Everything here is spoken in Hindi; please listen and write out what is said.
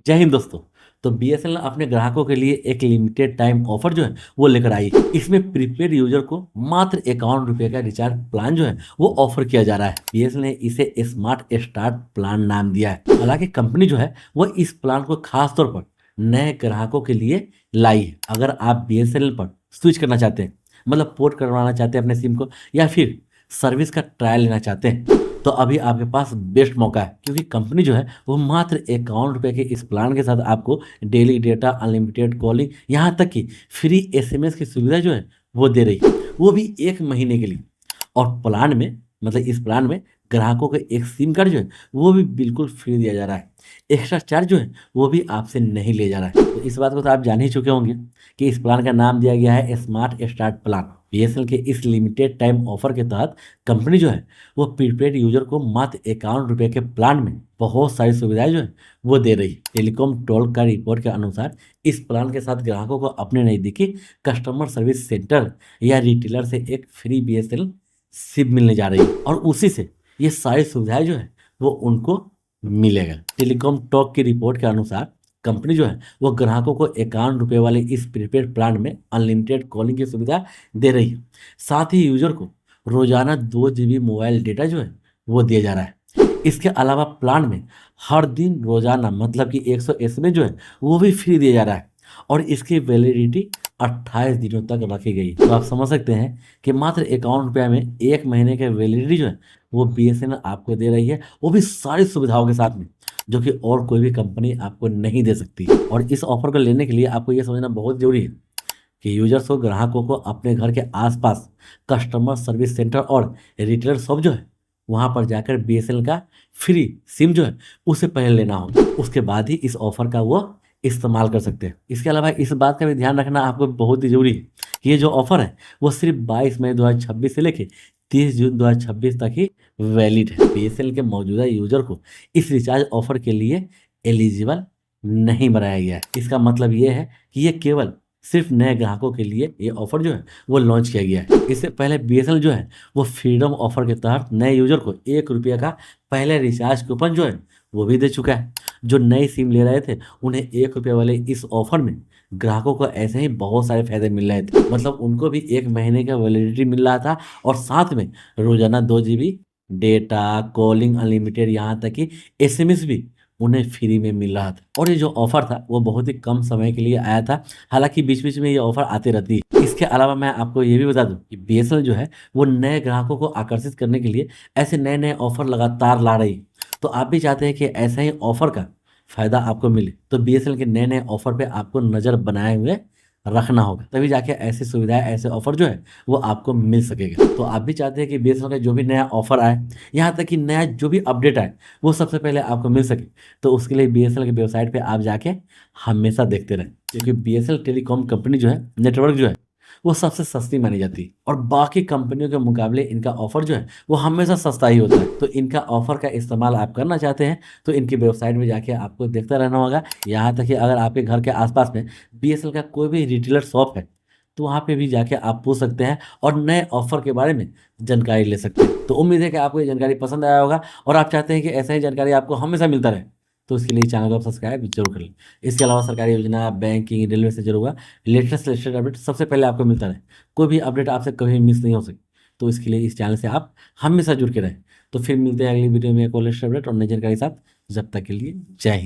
जय हिंद दोस्तों। तो बीएसएनएल अपने ग्राहकों के लिए एक लिमिटेड टाइम ऑफर जो है वो लेकर आई है। इसमें प्रीपेड यूजर को मात्र 51 रुपये का रिचार्ज प्लान जो है वो ऑफर किया जा रहा है। बीएसएनएल ने इसे स्मार्ट स्टार्ट प्लान नाम दिया है। हालांकि कंपनी जो है वो इस प्लान को खास तौर पर नए ग्राहकों के लिए लाई है। अगर आप बीएसएनएल पर स्विच करना चाहते हैं, मतलब पोर्ट करवाना चाहते हैं अपने सिम को, या फिर सर्विस का ट्रायल लेना चाहते हैं, तो अभी आपके पास बेस्ट मौका है, क्योंकि कंपनी जो है वो मात्र 51 रुपये के इस प्लान के साथ आपको डेली डेटा, अनलिमिटेड कॉलिंग, यहाँ तक कि फ्री एसएमएस की सुविधा जो है वो दे रही है, वो भी 1 महीने के लिए। और प्लान में, मतलब इस प्लान में ग्राहकों को एक सिम कार्ड जो है वो भी बिल्कुल फ्री दिया जा रहा है। एक्स्ट्रा चार्ज जो है वो भी आपसे नहीं लिया जा रहा है। तो इस बात को तो आप जान ही चुके होंगे कि इस प्लान का नाम दिया गया है स्मार्ट स्टार्ट प्लान। बीएसएनएल के इस लिमिटेड टाइम ऑफर के तहत कंपनी जो है वो प्रीपेड यूजर को मात्र 51 रुपये के प्लान में बहुत सारी सुविधाएं जो है वो दे रही है। टेलीकॉम टोल का रिपोर्ट के अनुसार इस प्लान के साथ ग्राहकों को अपने नज़दीकी कस्टमर सर्विस सेंटर या रिटेलर से एक फ्री बीएसएनएल सिम मिलने जा रही है, और उसी से ये सारी सुविधाएं जो है वो उनको मिलेगा। टेलीकॉम टॉक की रिपोर्ट के अनुसार कंपनी जो है वो ग्राहकों को 51 रुपये वाले इस प्रीपेड प्लान में अनलिमिटेड कॉलिंग की सुविधा दे रही है। साथ ही यूजर को रोजाना 2 GB मोबाइल डेटा जो है वो दिया जा रहा है। इसके अलावा प्लान में हर दिन रोजाना, मतलब कि 100 एसएमएस जो है वो भी फ्री दिया जा रहा है, और इसकी वैलिडिटी 28 दिनों तक रखी गई। तो आप समझ सकते हैं कि मात्र 51 रुपये में 1 महीने की वैलिडिटी जो है वो बीएसएनएल आपको दे रही है, वो भी सारी सुविधाओं के साथ में, जो कि और कोई भी कंपनी आपको नहीं दे सकती। और इस ऑफर को लेने के लिए आपको ये समझना बहुत जरूरी है कि यूजर्स को, ग्राहकों को अपने घर के आसपास कस्टमर सर्विस सेंटर और रिटेलर शॉप जो है वहाँ पर जाकर बीएसएनएल का फ्री सिम जो है उसे पहले लेना होगा। उसके बाद ही इस ऑफर का वो इस्तेमाल कर सकते हैं। इसके अलावा इस बात का भी ध्यान रखना आपको बहुत ही जरूरी है कि ये जो ऑफर है वो सिर्फ 22 मई 2026 से लेके 30 जून 2026 तक ही वैलिड है। बीएसएनएल के मौजूदा यूजर को इस रिचार्ज ऑफर के लिए एलिजिबल नहीं बनाया गया है। इसका मतलब ये है कि ये केवल सिर्फ नए ग्राहकों के लिए ये ऑफर जो है वो लॉन्च किया गया है। इससे पहले बीएसएनएल जो है वो फ्रीडम ऑफर के तहत नए यूजर को 1 रुपये का पहले रिचार्ज कूपन जो है वो भी दे चुका है। जो नई सिम ले रहे थे उन्हें 1 रुपये वाले इस ऑफर में ग्राहकों को ऐसे ही बहुत सारे फायदे मिल रहे थे, मतलब उनको भी 1 महीने का वैलिडिटी मिल रहा था, और साथ में रोजाना 2 GB डेटा, कॉलिंग अनलिमिटेड, यहाँ तक कि एसएमएस भी उन्हें फ्री में मिल रहा था। और ये जो ऑफर था वो बहुत ही कम समय के लिए आया था, हालांकि बीच बीच में ये ऑफर आते रहती है। इसके अलावा मैं आपको ये भी बता दूं कि बीएसएनएल जो है वो नए ग्राहकों को आकर्षित करने के लिए ऐसे नए नए ऑफर लगातार ला रही है। तो आप भी चाहते हैं कि ऐसा ही ऑफर का फायदा आपको मिले, तो बीएसएनएल के नए नए ऑफर पे आपको नज़र बनाए हुए रखना होगा, तभी जाके ऐसी सुविधाएं, ऐसे ऑफर जो है वो आपको मिल सकेगा। तो आप भी चाहते हैं कि बीएसएनएल का जो भी नया ऑफर आए, यहाँ तक कि नया जो भी अपडेट आए, वो सबसे पहले आपको मिल सके, तो उसके लिए बीएसएनएल की वेबसाइट पे आप जाके हमेशा देखते रहें, क्योंकि बीएसएनएल टेलीकॉम कंपनी जो है, नेटवर्क जो है वो सबसे सस्ती मानी जाती है, और बाकी कंपनियों के मुकाबले इनका ऑफर जो है वो हमेशा सस्ता ही होता है। तो इनका ऑफर का इस्तेमाल आप करना चाहते हैं तो इनकी वेबसाइट में जाके आपको देखते रहना होगा। यहाँ तक कि अगर आपके घर के आसपास में बीएसएनएल का कोई भी रिटेलर शॉप है तो वहाँ पे भी जाके आप पूछ सकते हैं और नए ऑफर के बारे में जानकारी ले सकते हैं। तो उम्मीद है कि आपको ये जानकारी पसंद आया होगा, और आप चाहते हैं कि ऐसा ही जानकारी आपको हमेशा मिलता रहे, तो इसके लिए चैनल को आप सब्सक्राइब जरूर कर लें। इसके अलावा सरकारी योजना, बैंकिंग, रेलवे से जुड़ा हुआ लेटेस्ट अपडेट सबसे पहले आपको मिलता रहे, कोई भी अपडेट आपसे कभी मिस नहीं हो सकती, तो इसके लिए इस चैनल से आप हमेशा जुड़ के रहें। तो फिर मिलते हैं अगली वीडियो में एक और लेटेस्ट अपडेट और नई जानकारी के साथ। जब तक के लिए जय हिंद।